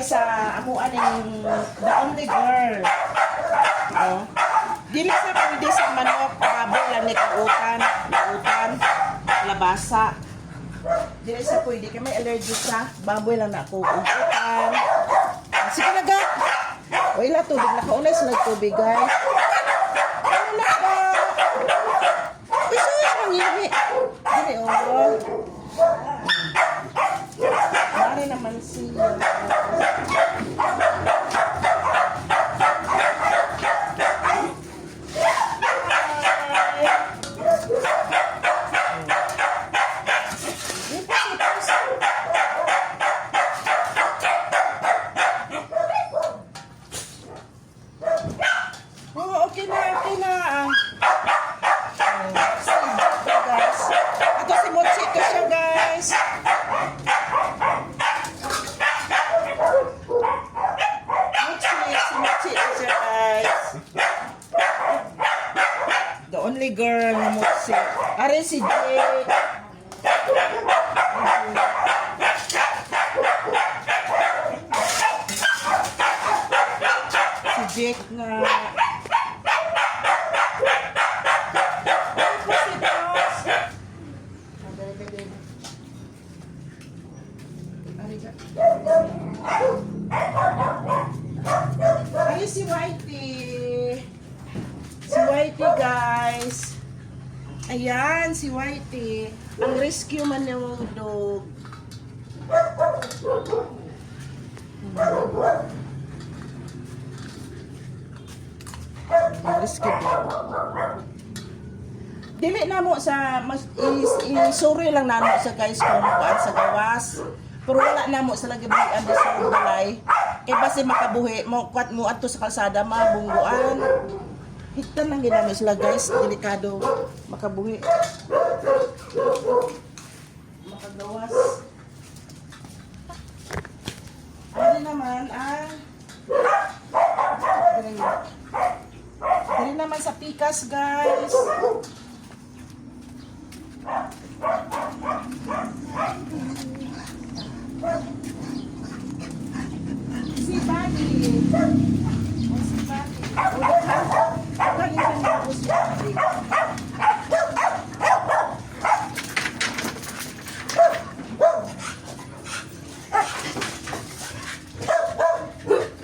guys sa amuan ng the only girl. Oh. Dili sa pwede sa manok, baboy lang ni kautan, labasa. Dili sa pwede kay may allergy sa baboy lang na ako utan. Sige na ga. Wala tubig na kaunay sa nagtubig guys. Ano na ba? Uy, ang yumi. Dili oh. Mari naman siya. Oh, okay na, okay na. Guys. Ito si Mochi, ito siya guys. Si Mochi ito siya guys. The only girl na Mochi. Are si Jake. Si Jake nga. Ay, si Whitey. Si Whitey, guys. Ayan, si Whitey. Ang rescue man yung dog. Ang rescue dog. Dili na mo sa isuri lang na mo sa guys kung kaan sa gawas. Pero wala na mo sa lagabian di sa balay. Kay basi makabuhi mo kwat mo adto sa kalsada mabungguan. Hitan lang ginamit sila guys, delikado makabuhi. Makagawas. Ano naman dili naman sa pikas guys. Si Buddy. Si Buddy. Lagi na niya ako si Buddy.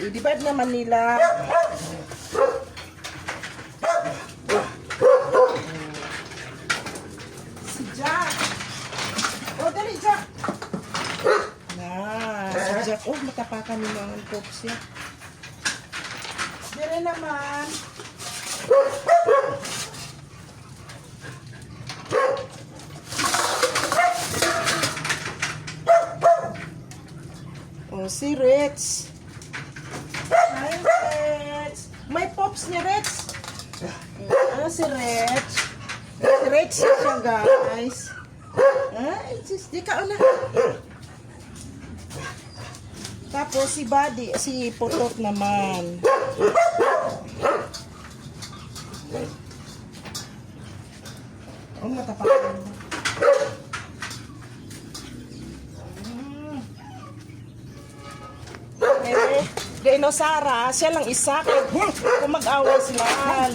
I-divide naman nila. Si Jack. Oh, dali Jack. Si Jack. Oh, matapakan nila ang pops niya. Dire naman. Oh, si Rex. Hi, Rex. May pops ni Rex. Si Rex. Si Rex siya, guys. Di ka na. Tapos si Buddy, si Putot naman. Oh, matapakan mo. Dinosaura, siya lang isa. Kung mag-away sila,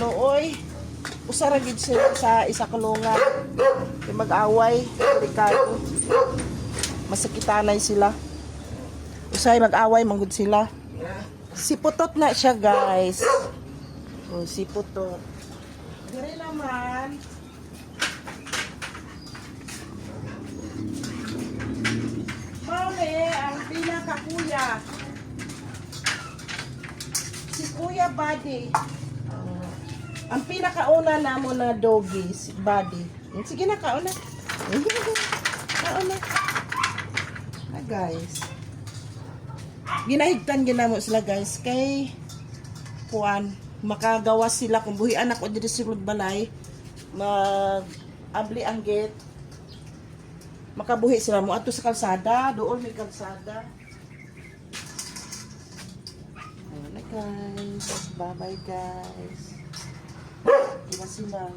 looy. Usara gid sila sa isa kulungan. Kung mag-away, delikado. Masakitanay sila. Usay mag-away, manggod sila. Si Putot na siya, guys. Oh, si Putot. Dire naman. Mami, ang pinakakuya. Si Kuya Buddy. Ang pinakauna namo na doggy, si Buddy. Sige na, kauna. Kauna. Guys. Ginahigtan ginamo sila guys kay kuan makagawas sila kung buhian ako dito sa balay mag-abli ang gate makabuhi sila mo adto sa kalsada doon may kalsada. Ayun na guys, bye bye guys. Kila sila.